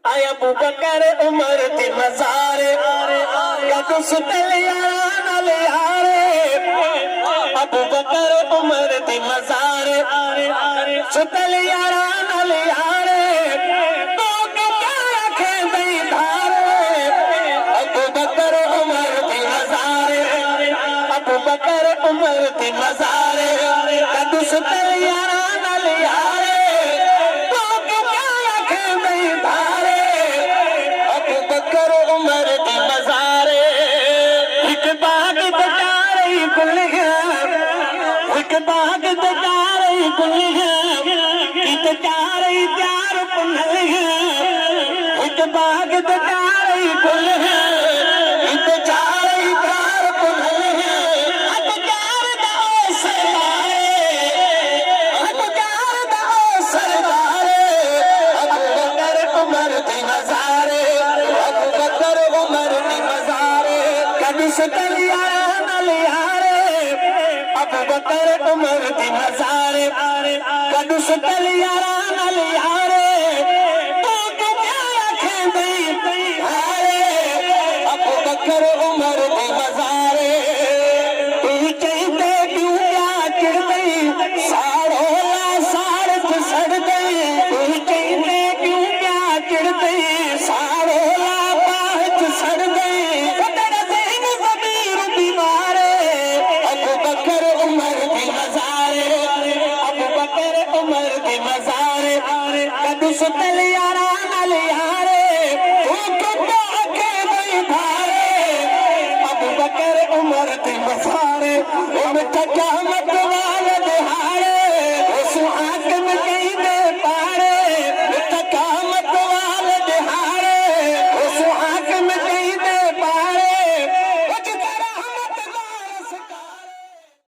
आय अबू बकर उमर दी मज़ारे कदू सुतल यारा नाल यारे अबू बकर उमर दी मज़ारे सुतल यारा नाल यारे तो क्या आखे दई धारे अबू बकर उमर दी मज़ारे अबू बकर उमर दी मज़ारे कदू सुतल यारा नाल यारे तो क्या आखे दई धारे अबू बकर उमर दी मज़ारे एक बाग दचारे गुलिया एक बाग दचारे गुलिया इत चारे चार पुनलिया एक बाग दचारे गुलिया इत चारे चार पुनलिया हट चार दा सरदारे हट चार दा सरदारे अबू बकर उमर दी मज़ारे अबू बकर उमर दी मज़ारे कदी सुतल यारा नाल यारे अबू बकर उमर दी मज़ारे कदी सुतल यारा नाल यारे